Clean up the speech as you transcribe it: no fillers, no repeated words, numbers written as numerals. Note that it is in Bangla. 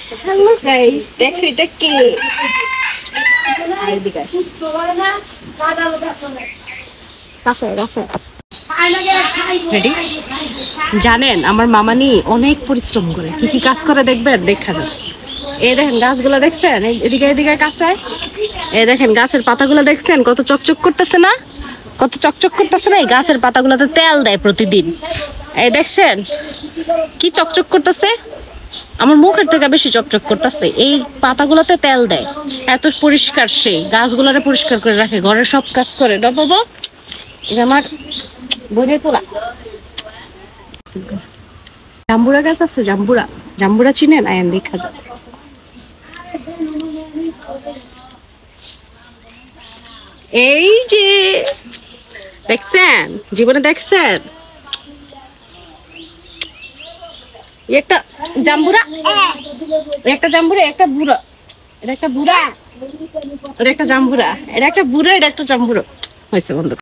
হ্যালো গাইস, দেখো এটা কে? জানেন আমার মামানি অনেক পরিশ্রম করে, কি কি কাজ করে দেখবেন, দেখা যান। এই দেখেন গাছগুলো দেখছেন, এদিকে এদিকে কাছে। এই দেখেন গাছের পাতাগুলো দেখছেন কত চকচক করতেছে না, কত চকচক করতেছে না। এই গাছের পাতাগুলোতে তেল দেয় প্রতিদিন, এই দেখছেন কি চকচক করতেছে। আমার মুখের থেকে বেশি চকচক করতেছে, এই পাতাগুলোতে তেল দেয়। এত পরিষ্কার, সেই গাছগুলোরে পরিষ্কার করে রাখে, ঘরের সব কাজ করে। বাবা এটা আমার বোনের পোলা। জাম্বুরা গাছ আছে, জাম্বুরা, জাম্বুরা চিনেন? আয়ান দেখা যায়। এই যে দেখছেন, জীবনে দেখছেন একটা জাম্বুরা, একটা জাম্বুরা, একটা বুড়া, এটা একটা বুড়া, এটা একটা জাম্বুরা, এটা একটা বুড়া, এটা একটা জাম্বুরা হয়েছে বন্ধু।